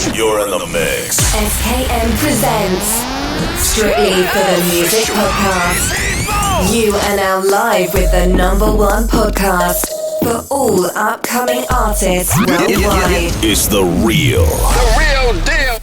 You're in the mix. SKM presents Strictly for the Music Podcast. You are now live with the #1 podcast for all upcoming artists worldwide. It's the real deal.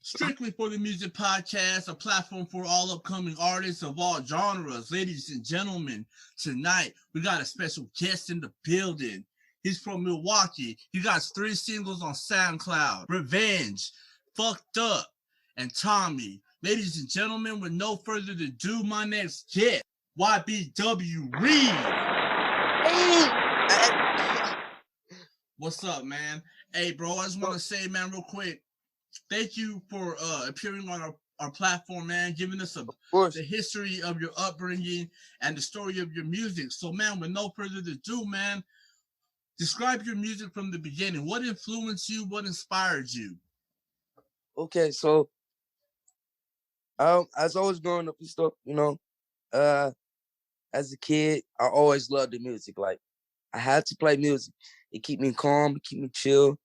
Strictly for the Music Podcast, a platform for all upcoming artists of all genres. Ladies and gentlemen, tonight we got a special guest in the building. He's from Milwaukee. He got 3 singles on SoundCloud: Revenge, Fucked Up, and Tommy. Ladies and gentlemen, with no further ado, my next guest, YBW Reed. What's up, man? Hey, bro, I just want to say, man, real quick, thank you for appearing on our platform, man, giving us the history of your upbringing and the story of your music. So, man, with no further ado, man, describe your music from the beginning. What influenced you? What inspired you? Okay, so as I was growing up and stuff, as a kid, I always loved the music. Like, I had to play music. It keep me calm, it keep me chill.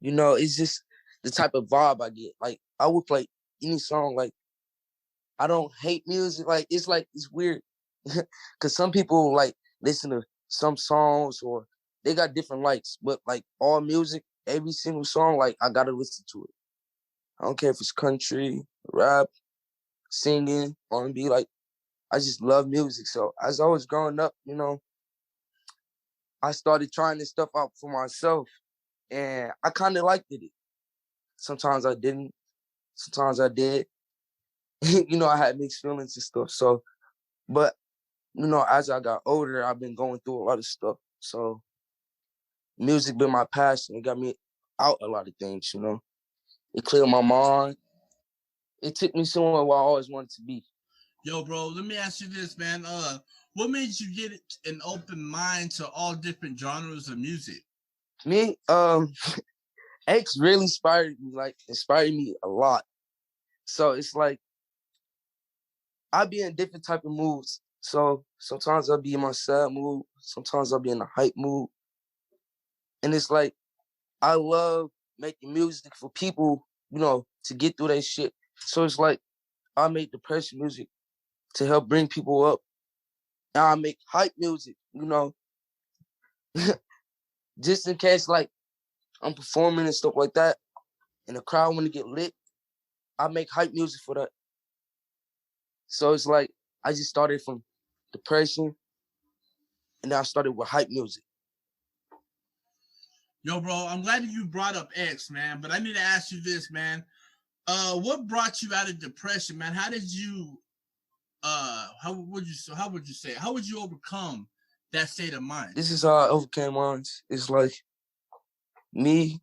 It's just the type of vibe I get. Like, I would play any song. Like, I don't hate music. It's weird. Because some people, listen to some songs or they got different likes. But, all music, every single song, I got to listen to it. I don't care if it's country, rap, singing, R&B. I just love music. So, as I was growing up, I started trying this stuff out for myself. And I kind of liked it. Sometimes I didn't. Sometimes I did. I had mixed feelings and stuff. So, but, as I got older, I've been going through a lot of stuff. So, music been my passion. It got me out a lot of things, It cleared my mind. It took me somewhere where I always wanted to be. Yo, bro, let me ask you this, man. What made you get an open mind to all different genres of music? Me, X really inspired me a lot. So it's I be in different type of moods. So sometimes I'll be in my sad mood. Sometimes I'll be in a hype mood. And it's I love making music for people, to get through that shit. So it's I make depression music to help bring people up. And I make hype music, just in case I'm performing and stuff like that, and the crowd want to get lit, I make hype music for that. So it's I just started from depression, and then I started with hype music. Yo, bro, I'm glad you brought up X, man, but I need to ask you this, man. What brought you out of depression, man? How did you, how would you overcome that state of mind? This is how I overcame mine. It's me.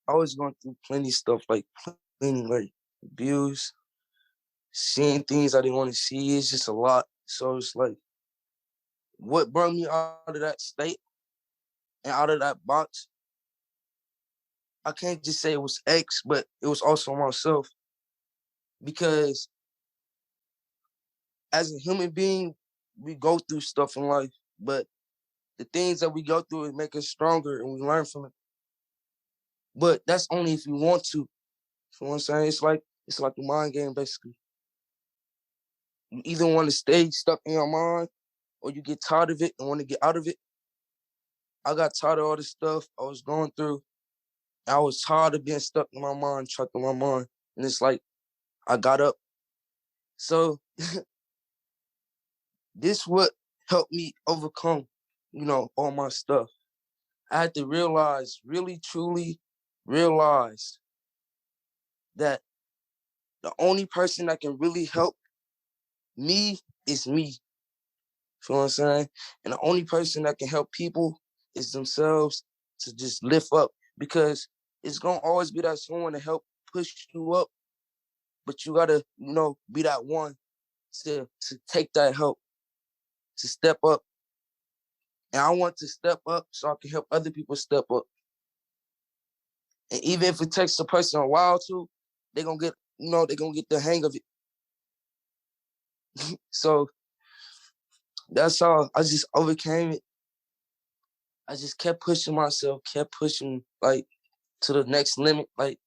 I was going through plenty of stuff, plenty, abuse, seeing things I didn't want to see. It's just a lot. So it's what brought me out of that state and out of that box, I can't just say it was X, but it was also myself. Because as a human being, we go through stuff in life, but the things that we go through make us stronger and we learn from it. But that's only if you want to. You know what I'm saying? It's like a mind game, basically. You either want to stay stuck in your mind or you get tired of it and want to get out of it. I got tired of all the stuff I was going through. I was tired of being stuck in my mind, trapped in my mind. And it's I got up. So this what helped me overcome, all my stuff. I had to realize, really, truly realize that the only person that can really help me is me. You know what I'm saying? And the only person that can help people is themselves to just lift up, because it's going to always be that someone to help push you up. But you got to, be that one to take that help, to step up. And I want to step up so I can help other people step up. And even if it takes a person a while to, they're going to get, they're going to get the hang of it. So that's how I just overcame it. I just kept pushing myself, kept pushing like to the next limit. Like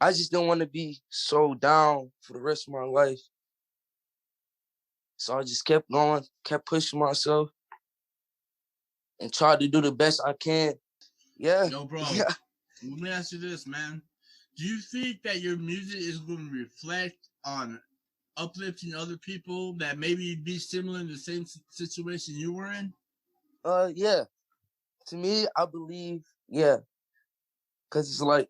I just didn't want to be so down for the rest of my life. So I just kept going, kept pushing myself, and tried to do the best I can. Yeah. Yo, bro, Yeah. let me ask you this, man. Do you think that your music is going to reflect on uplifting other people that maybe be similar in the same situation you were in? Yeah. To me, I believe, yeah. Cause it's like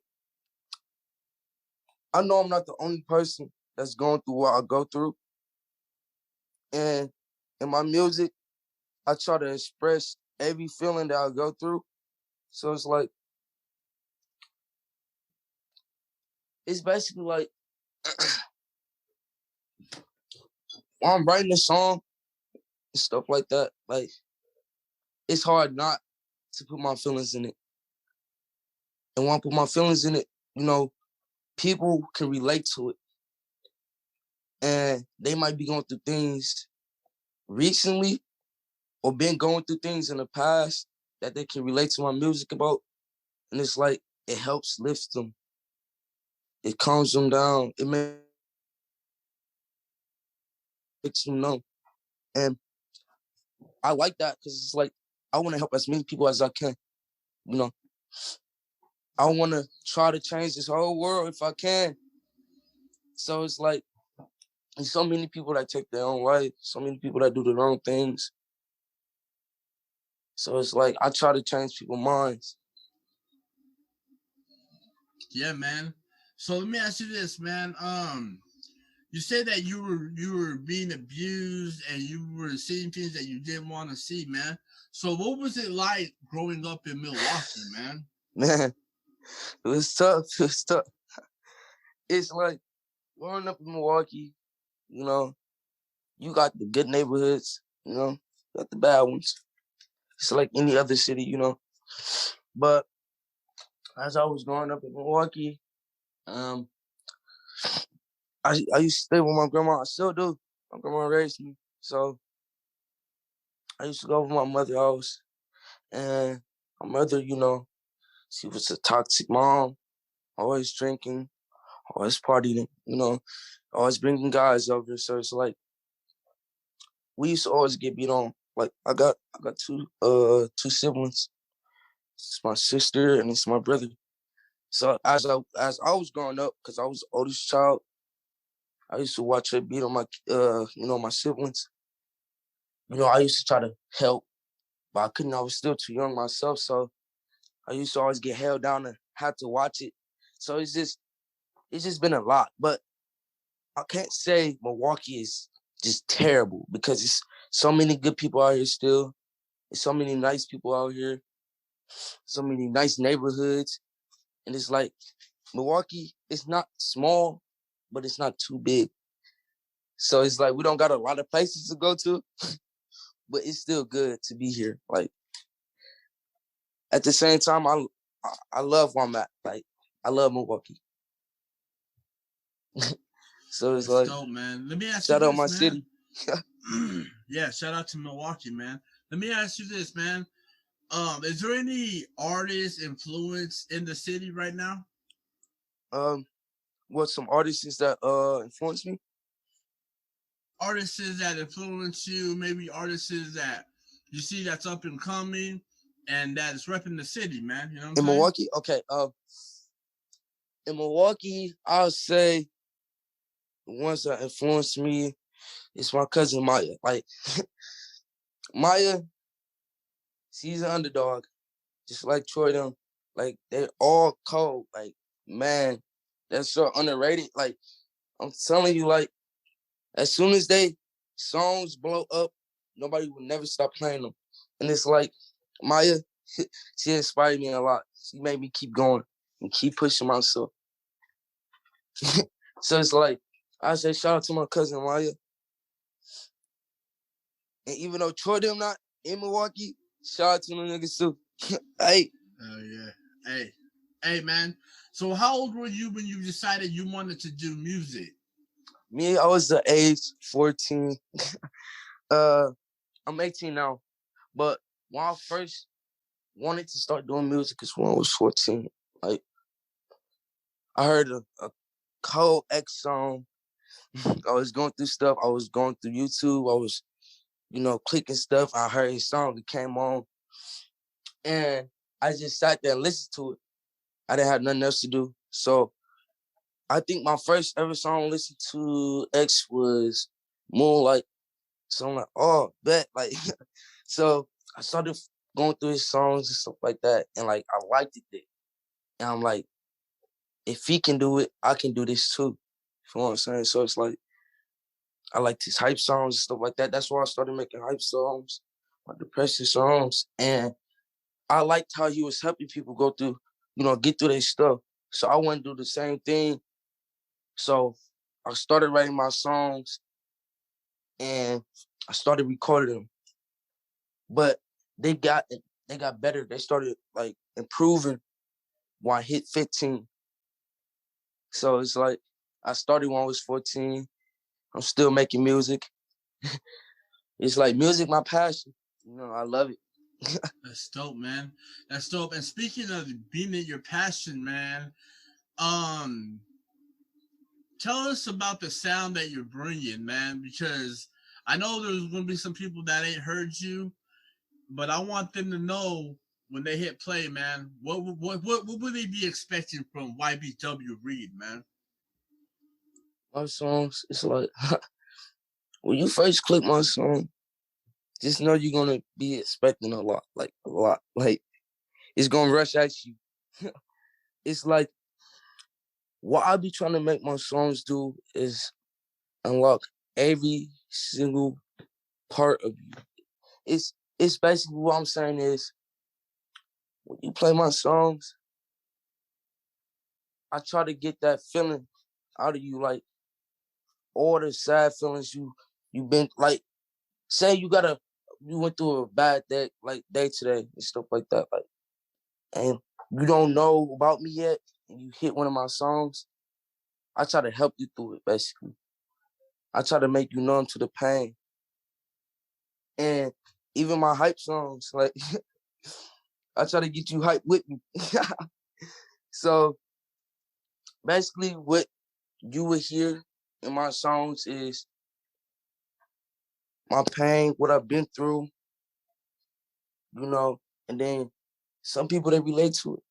I know I'm not the only person that's going through what I go through. And in my music, I try to express every feeling that I go through. So it's like it's basically like when I'm writing a song and stuff like that, like it's hard not to put my feelings in it. And when I put my feelings in it, you know, people can relate to it. And they might be going through things recently or been going through things in the past that they can relate to my music about. And it's like it helps lift them. It calms them down. It makes them numb. And I like that because it's like I want to help as many people as I can. You know, I want to try to change this whole world if I can. So it's like there's so many people that take their own life, so many people that do the wrong things. So it's like I try to change people's minds. Yeah, man. So let me ask you this, man. You said that you were being abused and you were seeing things that you didn't want to see, man. So what was it like growing up in Milwaukee, man? Man, it was tough. It was tough. It's like growing up in Milwaukee, you know, you got the good neighborhoods, you know, you got the bad ones. It's like any other city, you know. But as I was growing up in Milwaukee, um, I used to stay with my grandma. I still do. My grandma raised me. So I used to go over my mother's house. And my mother, you know, she was a toxic mom, always drinking, always partying, you know, always bringing guys over. So it's like, we used to always get beat on. Like I got two siblings. It's my sister and it's my brother. So as I was growing up, because I was the oldest child, I used to watch her beat on my my siblings. You know, I used to try to help, but I couldn't. I was still too young myself, so I used to always get held down and had to watch it. So it's just been a lot. But I can't say Milwaukee is just terrible because it's so many good people out here still. There's so many nice people out here, so many nice neighborhoods. And it's like Milwaukee is not small, but it's not too big. So it's like we don't got a lot of places to go to, but it's still good to be here. Like at the same time, I love where I'm at. Like I love Milwaukee. So it's That's like dope, man. Let me ask you shout out this, my man. city. Yeah, shout out to Milwaukee, man. Let me ask you this, man. Is there any artist influence in the city right now? What some artists that influenced me? Artists that influence you, maybe artists that you see that's up and coming and that is repping the city, man. You know what I'm In saying? Milwaukee? Okay. In Milwaukee, I'll say the ones that influenced me is my cousin Maya. Like Maya, she's an underdog, just like Troy them. Like they're all cold. Like man, that's so underrated. Like I'm telling you, like as soon as they songs blow up, nobody will never stop playing them. And it's like Maya, she inspired me a lot. She made me keep going and keep pushing myself. So it's like I say shout out to my cousin Maya. And even though Troy them not in Milwaukee, shout out to them niggas too. Hey. Oh yeah. Hey, man. So how old were you when you decided you wanted to do music? Me, I was the age 14. I'm 18 now. But when I first wanted to start doing music is when I was 14. Like, I heard a Code X song. I was going through stuff. I was going through YouTube. I was, clicking stuff. I heard his song. It came on. And I just sat there and listened to it. I didn't have nothing else to do. So I think my first ever song I listened to X was Moonlight. So I'm like, oh, bet. Like, so I started going through his songs and stuff like that. And like, I liked it. And I'm like, if he can do it, I can do this too. You know what I'm saying? So it's like, I liked his hype songs and stuff like that. That's why I started making hype songs, my depression songs. And I liked how he was helping people go through, get through their stuff. So I want to do the same thing. So I started writing my songs and I started recording them. But they got better. They started like improving when I hit 15. So it's like I started when I was 14. I'm still making music. It's like music, my passion. I love it. That's dope, man. That's dope. And speaking of being your passion, man, tell us about the sound that you're bringing, man, because I know there's going to be some people that ain't heard you, but I want them to know when they hit play, man, what would they be expecting from YBW Reed, man? My songs, it's like, when you first click my song, just know you're going to be expecting a lot. Like, it's going to rush at you. It's like, what I be trying to make my songs do is unlock every single part of you. It's basically what I'm saying is, when you play my songs, I try to get that feeling out of you, like all the sad feelings you've been, like, say you went through a bad day, like day today and stuff like that, like, and you don't know about me yet, and you hit one of my songs, I try to help you through it, basically. I try to make you numb to the pain. And even my hype songs, like, I try to get you hyped with me. So basically what you will hear in my songs is my pain, what I've been through, and then some people, they relate to it.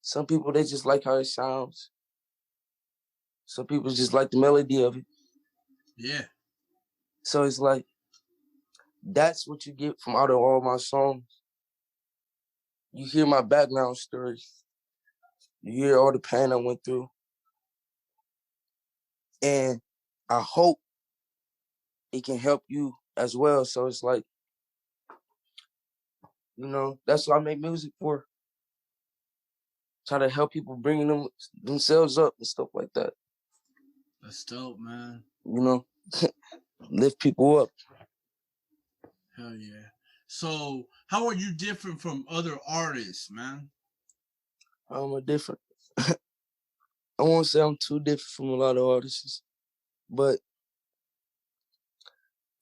Some people, they just like how it sounds. Some people just like the melody of it. Yeah. So it's like, that's what you get from out of all my songs. You hear my background story. You hear all the pain I went through. And I hope it can help you as well. So it's like, that's what I make music for. Try to help people bring themselves up and stuff like that. That's dope, man. Lift people up. Hell yeah. So how are you different from other artists, man? How am I different? I won't say I'm too different from a lot of artists, but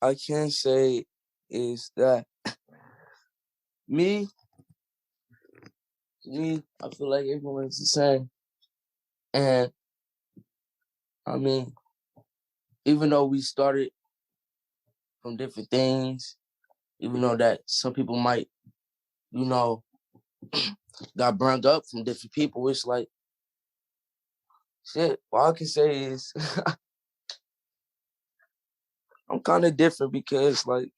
I can say is that me, I feel like everyone's the same. And I mean, even though we started from different things, even though that some people might, got burned up from different people, it's like, shit, all I can say is I'm kind of different because, like,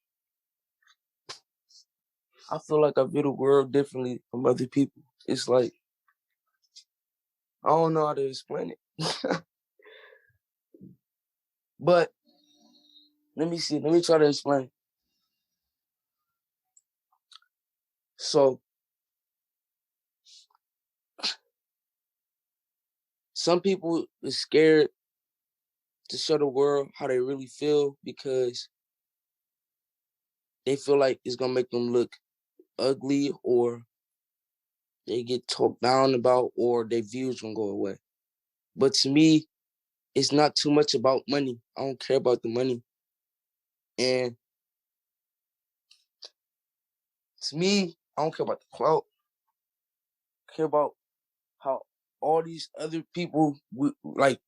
I feel like I view the world differently from other people. It's like, I don't know how to explain it. But let me see. Let me try to explain. So some people are scared to show the world how they really feel because they feel like it's gonna make them look ugly, or they get talked down about, or their views gonna go away. But to me, it's not too much about money. I don't care about the money. And to me, I don't care about the clout. care about how all these other people, like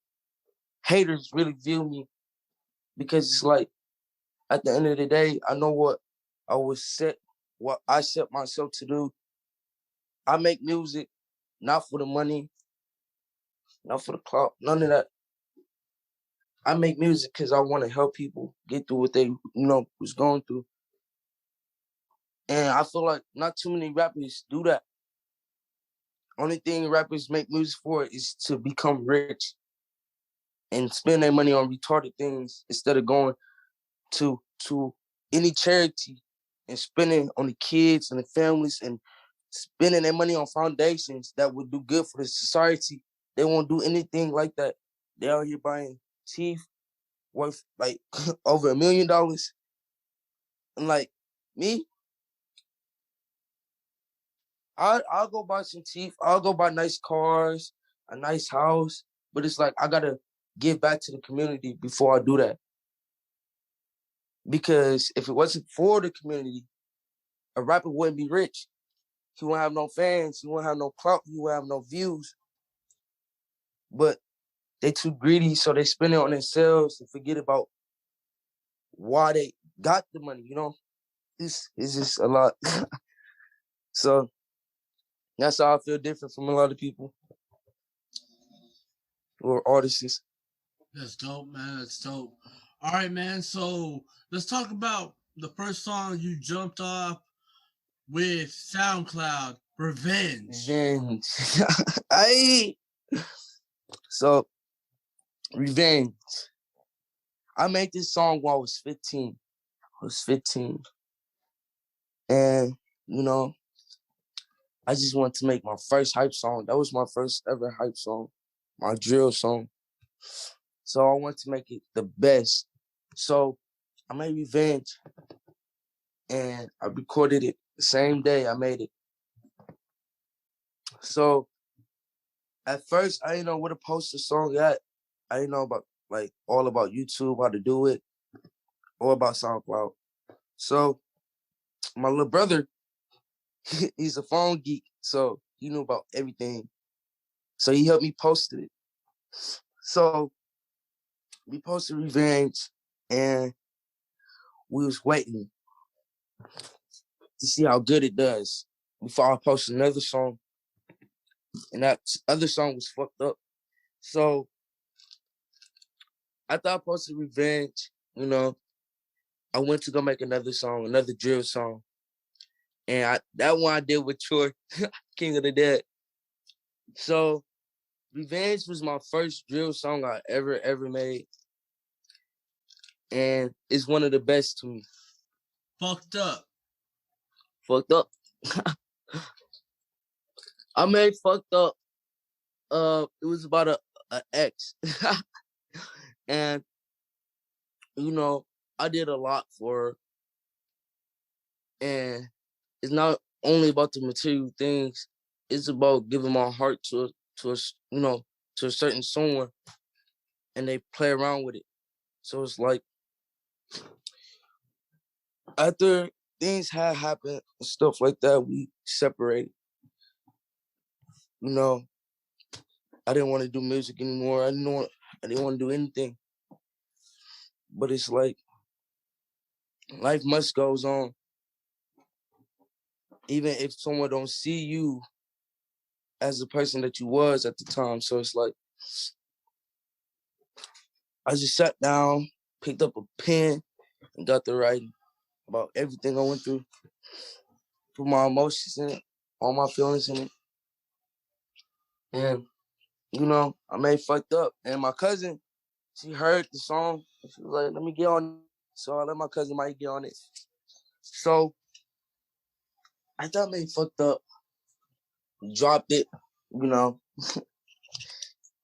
haters, really view me, because it's like at the end of the day, I know what I set myself to do. I make music not for the money, not for the clout, none of that. I make music because I want to help people get through what they, was going through. And I feel like not too many rappers do that. Only thing rappers make music for is to become rich and spend their money on retarded things instead of going to any charity and spending on the kids and the families and spending their money on foundations that would do good for the society. They won't do anything like that. They out here buying teeth worth like over $1 million. And like me, I'll go buy some teeth. I'll go buy nice cars, a nice house. But it's like I gotta give back to the community before I do that. Because if it wasn't for the community, a rapper wouldn't be rich. He won't have no fans. He won't have no clout. He won't have no views. But they too greedy, so they spend it on themselves and forget about why they got the money. It's just a lot. So that's how I feel different from a lot of people who are artists. That's dope, man. That's dope. All right, man. So let's talk about the first song you jumped off with SoundCloud, Revenge. Revenge. So, Revenge. I made this song when I was 15. And, I just wanted to make my first hype song. That was my first ever hype song, my drill song. So I wanted to make it the best. So I made Revenge, and I recorded it the same day I made it. So at first, I didn't know where to post the song at. I didn't know about all about YouTube, how to do it, or about SoundCloud. So my little brother, he's a phone geek, so he knew about everything. So he helped me post it. So we posted Revenge, and we was waiting to see how good it does before I posted another song. And that other song was fucked up. So after I posted Revenge, I went to go make another song, another drill song. And that one I did with Troy, King of the Dead. So Revenge was my first drill song I ever made. And it's one of the best to me. Fucked up. Fucked up. I made Fucked Up. It was about a ex. And, I did a lot for her. And it's not only about the material things. It's about giving my heart to a certain someone, and they play around with it. So it's like after things had happened and stuff like that, we separated. I didn't want to do music anymore. I didn't want to do anything. But it's like life must goes on. Even if someone don't see you as the person that you was at the time. So it's like I just sat down, picked up a pen, and got to writing about everything I went through. Put my emotions in it, all my feelings in it. And, I made Fucked Up. And my cousin, she heard the song. And she was like, let me get on it. So I let my cousin Mike get on it. So I thought I made Fucked Up. Dropped it,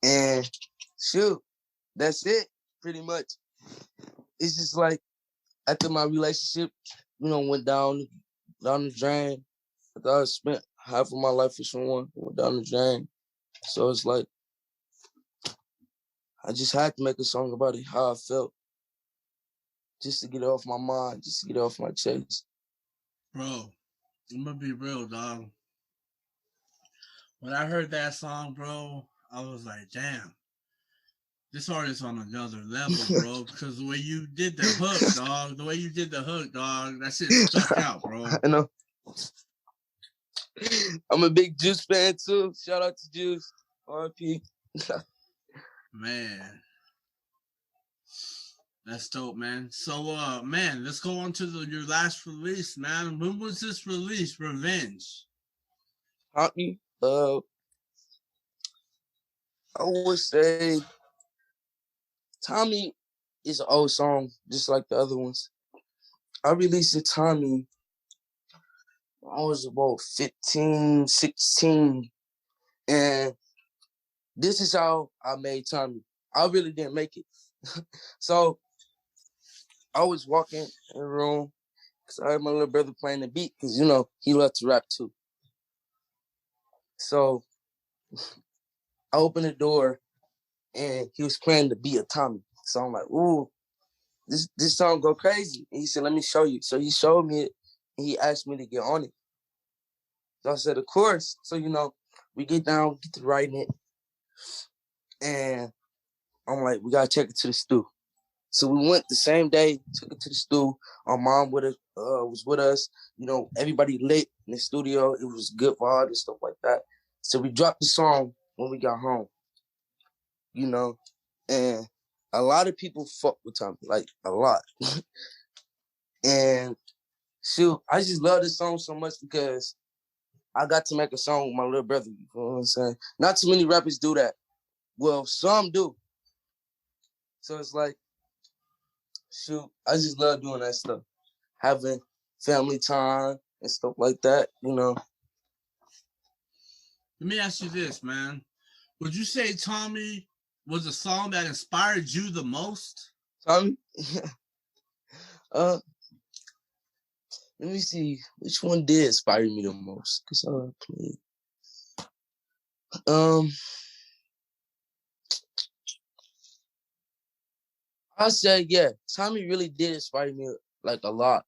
and shoot, that's it, pretty much. It's just like after my relationship, went down the drain. I thought I spent half of my life with someone, went down the drain. So it's like I just had to make a song about it, how I felt. Just to get it off my mind, just to get it off my chest. Bro, I'm gonna be real, dog. When I heard that song, bro, I was like, damn, this artist on another level, bro. Because the way you did the hook, dog, that shit stuck out, bro. I know. I'm a big Juice fan too. Shout out to Juice. RP. Man. That's dope, man. So, man, let's go on to your last release, man. When was this release? Revenge. Tommy, I would say Tommy is an old song, just like the other ones. I released it Tommy. I was about 15, 16. And this is how I made Tommy. I really didn't make it. So I was walking in the room because I heard my little brother playing the beat because, you know, he loved to rap too. So I opened the door and he was playing the beat of Tommy. So I'm like, ooh, this song go crazy. And he said, let me show you. So he showed me it and he asked me to get on it. So I said, of course. So, you know, we get down, get to writing it. And I'm like, we got to take it to the stew. So we went the same day, took it to the stew. Our mom was with us. You know, everybody lit in the studio. It was good vibe and stuff like that. So we dropped the song when we got home. You know, and a lot of people fuck with Tommy, like a lot. And shoot, I just love this song so much because I got to make a song with my little brother. You know what I'm saying? Not too many rappers do that. Well, some do. So it's like, shoot, I just love doing that stuff. Having family time and stuff like that, you know. Let me ask you this, man. Would you say Tommy was a song that inspired you the most? Tommy? Let me see. Which one did inspire me the most? Because I played. I said, yeah, Tommy really did inspire me like a lot.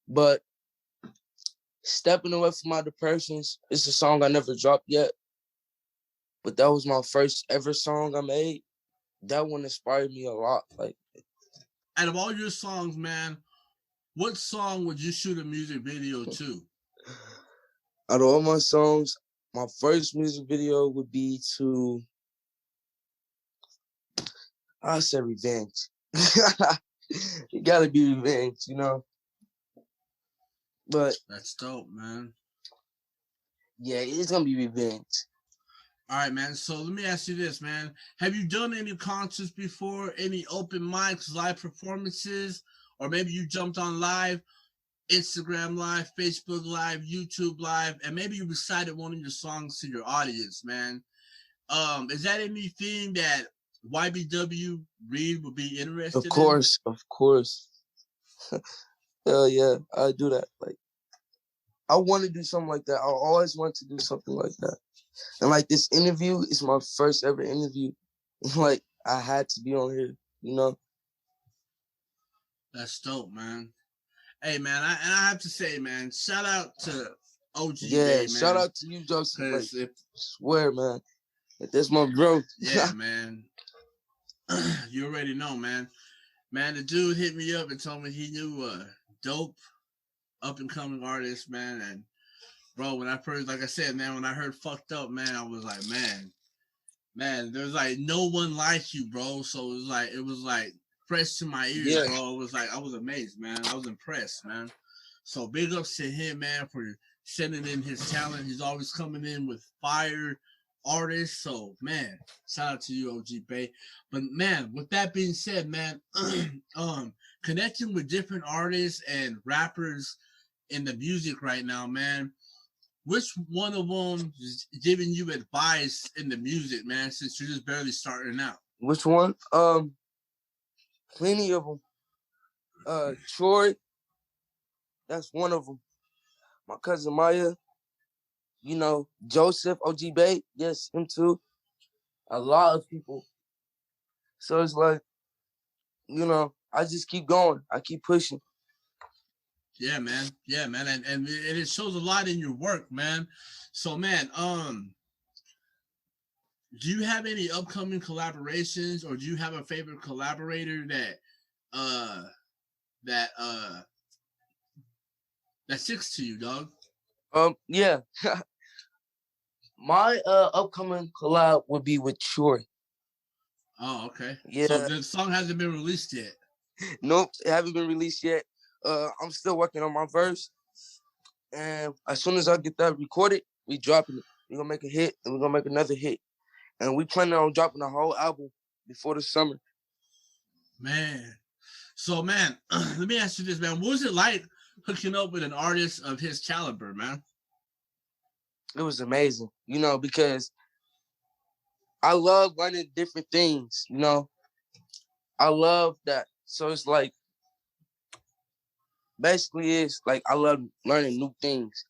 But Stepping Away from My Depressions is a song I never dropped yet. But that was my first ever song I made. That one inspired me a lot. Like, out of all your songs, man, what song would you shoot a music video to? Out of all my songs, my first music video would be to, I said Revenge. It gotta be Revenge, you know? But that's dope, man. Yeah, it's gonna be Revenge. All right, man. So let me ask you this, man. Have you done any concerts before? Any open mics, live performances? Or maybe you jumped on live, Instagram live, Facebook live, YouTube live, and maybe you recited one of your songs to your audience, man. Is that anything that YBW Reed would be interested in? Of course. Hell yeah, I do that. Like, I want to do something like that. I always want to do something like that. And like this interview is my first ever interview. Like, I had to be on here, you know? That's dope, man. Hey, man, I have to say, man, shout out to OG Yeah, Bay, man. Shout out to you, Joseph. Like, if, swear, man. Like, that's my bro. Yeah, man. You already know, man. Man, the dude hit me up and told me he knew a dope up-and-coming artist, man. And, bro, when I first, like I said, man, when I heard Fucked Up, man, I was like, man, there's like no one like you, bro. So it was like fresh to my ears, bro. It was like, I was amazed, man. I was impressed, man. So big ups to him, man, for sending in his talent. He's always coming in with fire artists. So, man, shout out to you, OG Bay. But, man, with that being said, man, connecting with different artists and rappers in the music right now, man, which one of them is giving you advice in the music, man, since you're just barely starting out? Which one? Plenty of them. Troy, that's one of them. My cousin Maya, you know, Joseph, OG Bay, yes, him too. A lot of people. So it's like, you know, I just keep going. I keep pushing. Yeah, man. Yeah, man. And it shows a lot in your work, man. So, man, do you have any upcoming collaborations, or do you have a favorite collaborator uh that uh that sticks to you, dog? Yeah. My upcoming collab would be with Troy. Oh, okay. So Yeah. the song hasn't been released yet. Nope, it haven't been released yet. I'm still working on my verse. And as soon as I get that recorded, we dropping it. We're gonna make a hit and we're gonna make another hit. And we planning on dropping the whole album before the summer. Man. So, man, let me ask you this, man. What was it like hooking up with an artist of his caliber, man? It was amazing, because I love learning different things, I love that. So it's like, basically it's like I love learning new things.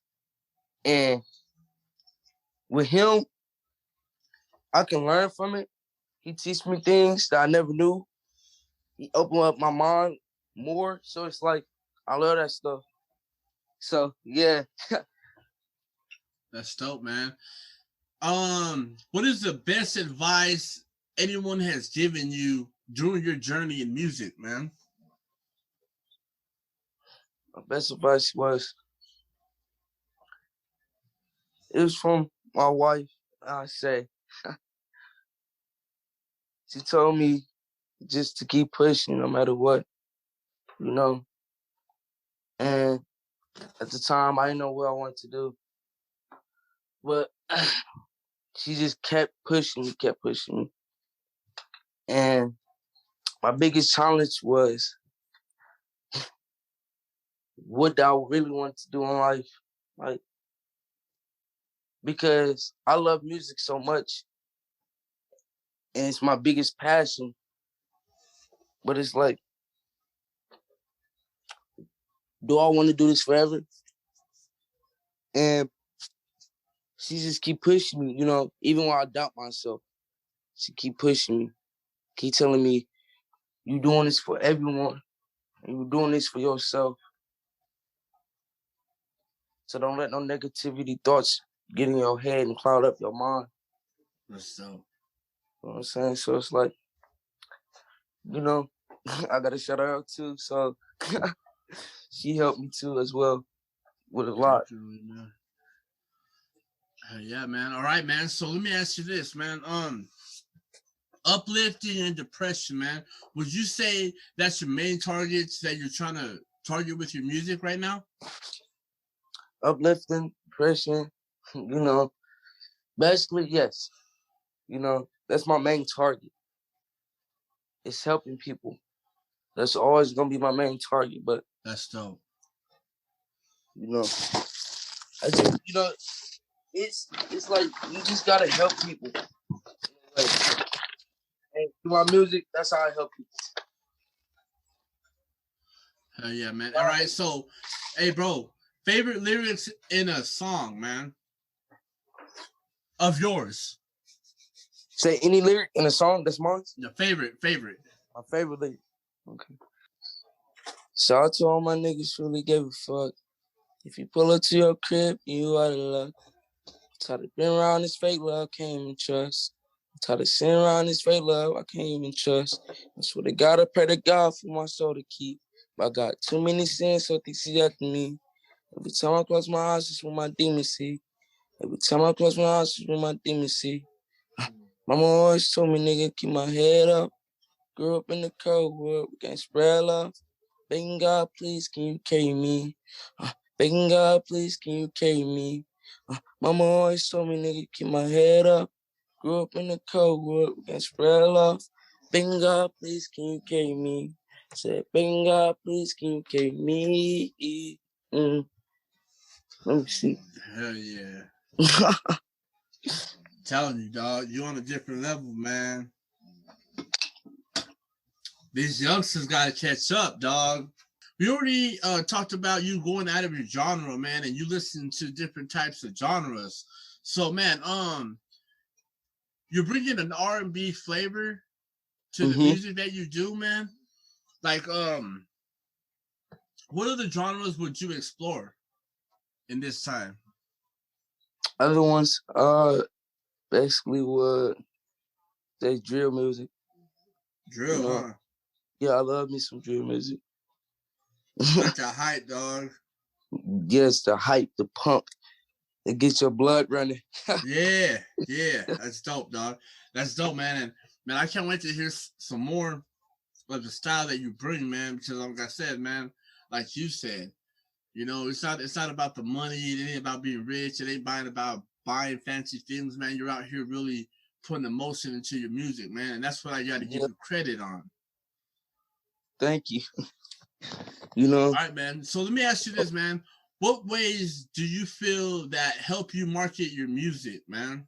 And with him, I can learn from it. He teach me things that I never knew. He opened up my mind more. So it's like, I love that stuff. So, yeah. That's dope, man. What is the best advice anyone has given you during your journey in music, man? My best advice it was from my wife, I say. She told me just to keep pushing no matter what, And at the time, I didn't know what I wanted to do. But she just kept pushing me. And my biggest challenge was what I really wanted to do in life. Like, because I love music so much. And it's my biggest passion. But it's like, do I want to do this forever? And she just keep pushing me, even when I doubt myself. She keep pushing me, keep telling me, you doing this for everyone, and you doing this for yourself. So don't let no negativity thoughts get in your head and cloud up your mind. That's dope. You know what I'm saying? So it's like, I got to shout her out too. So she helped me too as well with a lot. Definitely, man. Yeah, man. All right, man. So let me ask you this, man. Uplifting and depression, man. Would you say that's your main targets that you're trying to target with your music right now? Uplifting, depression, basically, yes. That's my main target. It's helping people. That's always going to be my main target. But, that's dope. I just, it's like you just got to help people. And through my music, that's how I help people. Hell yeah, man. All right, so, hey, bro, favorite lyrics in a song, man, of yours? Say any lyric in a song that's mine? Your favorite. My favorite lyric. Okay. Shout out to all my niggas who really gave a fuck. If you pull up to your crib, you out of luck. Tired of being around this fake love, can't even trust. Tired of sitting around this fake love, I can't even trust. I swear to God, I pray to God for my soul to keep. But I got too many sins, so they see after me. Every time I close my eyes, it's what my demons see. Every time I close my eyes, it's what my demons see. Mama always told me, nigga, keep my head up. Grew up in the cold world, we can't spread love. Begging God, please, can you carry me? Begging God, please, can you carry me? Mama always told me, nigga, keep my head up. Grew up in the cold world, we can't spread love. Begging God, please, can you carry me? Said, begging God, please, can you carry me? Let me see. Hell yeah. Telling you, dog, you on a different level, man. These youngsters gotta catch up, dog. We already talked about you going out of your genre, man, and you listen to different types of genres. So, man, you're bringing an R&B flavor to the music that you do, man. Like, what other genres would you explore in this time? Other ones, basically would say drill music. Drill, You know, huh? yeah, I love me some drill music. Like the hype, dog. Yes, the hype, the pump, it gets your blood running. Yeah, that's dope, dog. That's dope, man. And man, I can't wait to hear some more of the style that you bring, man. Because like I said, man, like you said, you know, it's not about the money. It ain't about being rich. It ain't about buying fancy things, man. You're out here really putting emotion into your music, man. And that's what I got to give Yeah, you credit on. thank you. You know, All right, man. So let me ask you this, man. What ways do you feel that help you market your music, man?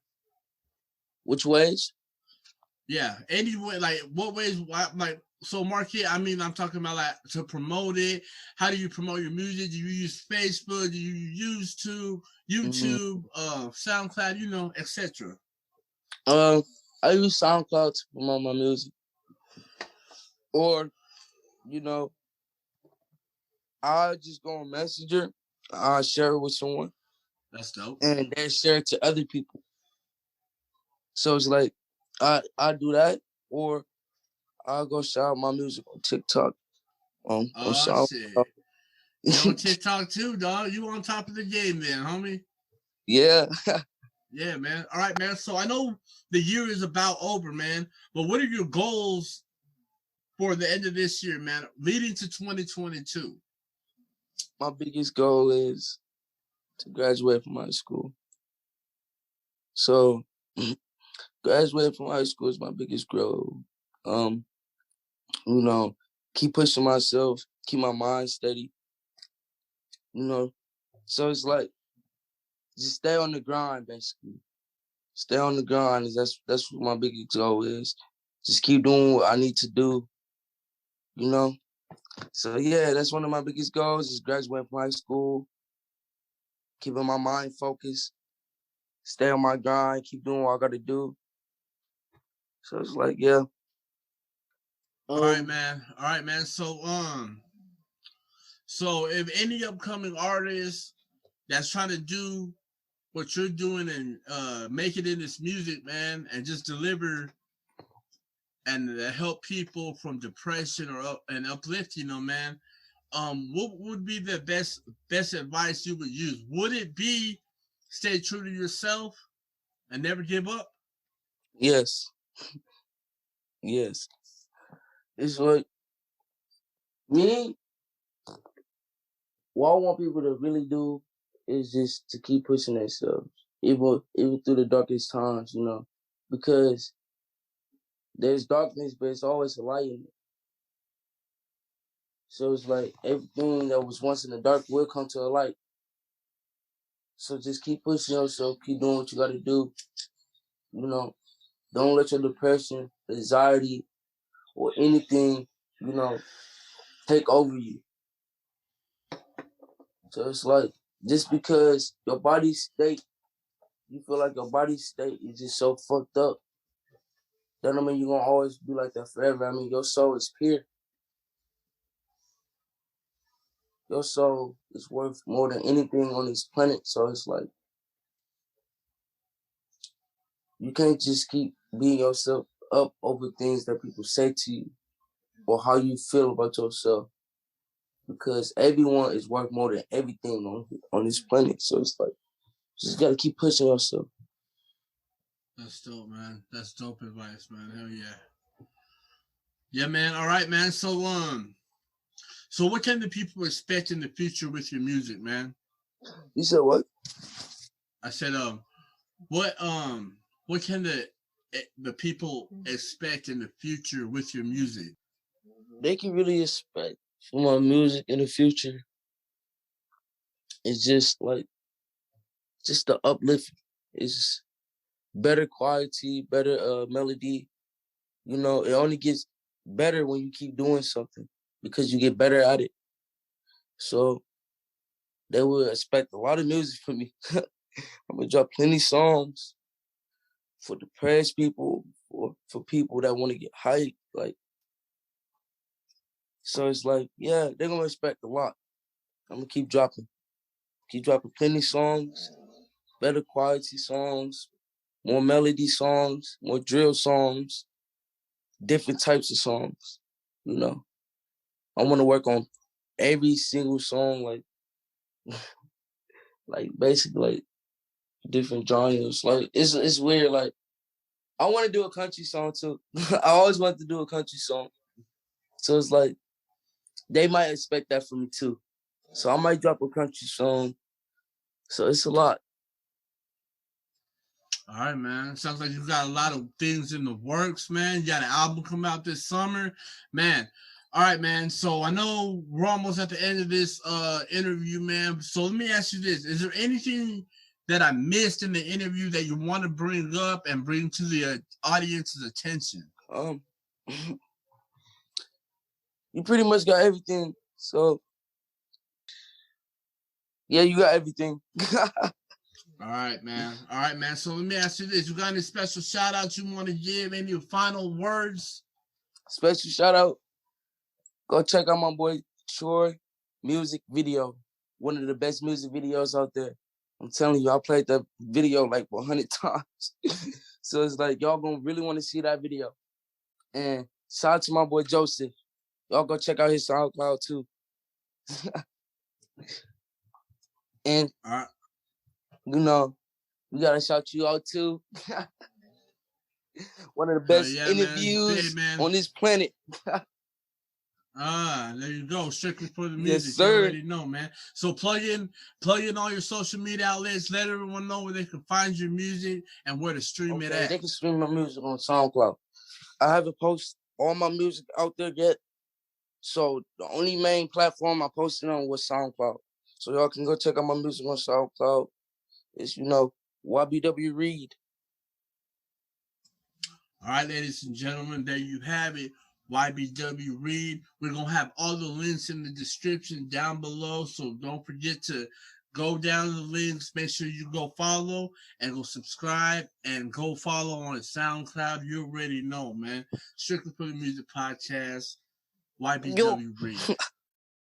which ways? Yeah, any way, like what ways, like, so market, I mean, I'm talking about like to promote it. How do you promote your music? Do you use Facebook? Do you use Mm-hmm. YouTube, SoundCloud, you know, etc.? I use SoundCloud to promote my music, or you know, I just go on Messenger, I share it with someone, That's dope. and they share it to other people. So it's like I do that, or I'll go shout out my music on TikTok, on Oh SoundCloud. shit. You on TikTok too, dog? You on top of the game then, homie? Yeah. Yeah, man. All right, man. So I know the year is about over, man. But what are your goals for the end of this year, man, leading to 2022? My biggest goal is to graduate from high school. So graduating from high school is my biggest goal. Um, you know, keep pushing myself, keep my mind steady, you know. So it's like just stay on the grind, basically. Stay on the grind. That's what my biggest goal is. Just keep doing what I need to do, you know. So yeah, that's one of my biggest goals is graduating from high school, keeping my mind focused, stay on my grind, keep doing what I gotta do. So it's like, yeah. All right, Um, man. All right, man. So if any upcoming artist that's trying to do what you're doing and make it in this music, man, and just deliver and help people from depression and uplift, you know, man. What would be the best advice you would use? Would it be stay true to yourself and never give up? yes, yes. It's like me, what I want people to really do is just to keep pushing themselves, even through the darkest times, you know, because there's darkness, but it's always a light in it. So it's like everything that was once in the dark will come to a light. So just keep pushing yourself, keep doing what you got to do. You know, don't let your depression, anxiety, or anything, you know, take over you. So it's like just because your body state, you feel like your body state is just so fucked up. That don't mean you're gonna always be like that forever. I mean, your soul is pure. Your soul is worth more than anything on this planet. So it's like you can't just keep beating yourself up over things that people say to you or how you feel about yourself. Because everyone is worth more than everything on this planet. So it's like you just gotta keep pushing yourself. That's dope, man. That's dope advice, man. Hell yeah. Yeah, man. All right, man. So what can the people expect in the future with your music, man? You said what? I said, what can the people expect in the future with your music? They can really expect from my music in the future. It's just the uplift. It's better quality, better melody. You know, it only gets better when you keep doing something because you get better at it. So they will expect a lot of music from me. I'm gonna drop plenty songs for depressed people, for people that want to get hyped. Like, so it's like, yeah, they're gonna expect a lot. I'm gonna keep dropping plenty songs, better quality songs, more melody songs, more drill songs, different types of songs. You know, I want to work on every single song, like basically like different genres. Like it's weird. Like I want to do a country song too. I always wanted to do a country song, so it's like they might expect that from me too. So I might drop a country song. So it's a lot. All right, man. Sounds like you got a lot of things in the works, man. You got an album come out this summer, man. All right, man. So I know we're almost at the end of this interview, man. So let me ask you this: is there anything that I missed in the interview that you want to bring up and bring to the audience's attention? You pretty much got everything. So yeah, you got everything. All right, man. All right, man. So let me ask you this: you got any special shout outs you want to give? Any final words? Special shout out. Go check out my boy Troy music video. One of the best music videos out there. I'm telling you, I played that video like 100 times. So it's like y'all gonna really want to see that video. And shout out to my boy Joseph. Y'all go check out his SoundCloud too. And you know, we gotta shout you out too. One of the best interviews on this planet. There you go. Strictly for the music. Yes, sir. You already know, man. So plug in all your social media outlets. Let everyone know where they can find your music and where to stream it at. They can stream my music on SoundCloud. I haven't posted all my music out there yet. So the only main platform I posted on was SoundCloud. So y'all can go check out my music on SoundCloud. It's, YBW Reed. All right, ladies and gentlemen, there you have it. YBW Reed. We're going to have all the links in the description down below. So don't forget to go down to the links. Make sure you go follow and go subscribe and go follow on SoundCloud. You already know, man. Strictly for the Music Podcast. YBW Reed.